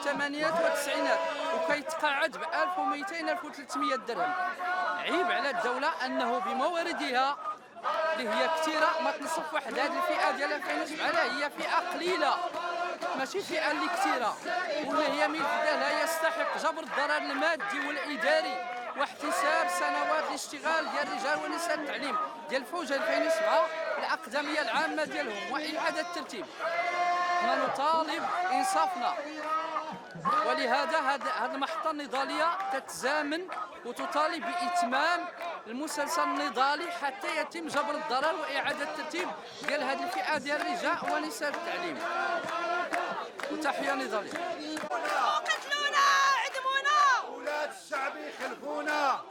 الثمانينات والتسعينات وكيتقاعد ب 1200 1300 درهم. عيب على الدولة أنه بمواردها اللي هي كثيرة ما تنصف واحد هذه الفئة ديال 2007 هي فئة قليلة ماشي فئة اللي كثيرة، واللي هي من لا يستحق جبر الضرر المادي والإداري واحتساب سنوات الاشتغال ديال الرجال ونساء التعليم ديال فوج 2007 الأقدمية العامة ديالهم وإعادة الترتيب. حنا نطالب إنصافنا، ولهذا هذه المحطة النضالية تتزامن وتطالب بإتمام المسلسل النضالي حتى يتم جبر الضرر وإعادة الترتيب ديال هذه الفئة ديال الرجال ونساء التعليم. وتحية نضالية. قتلونا عدمونا، ولاد الشعب يخلفونا.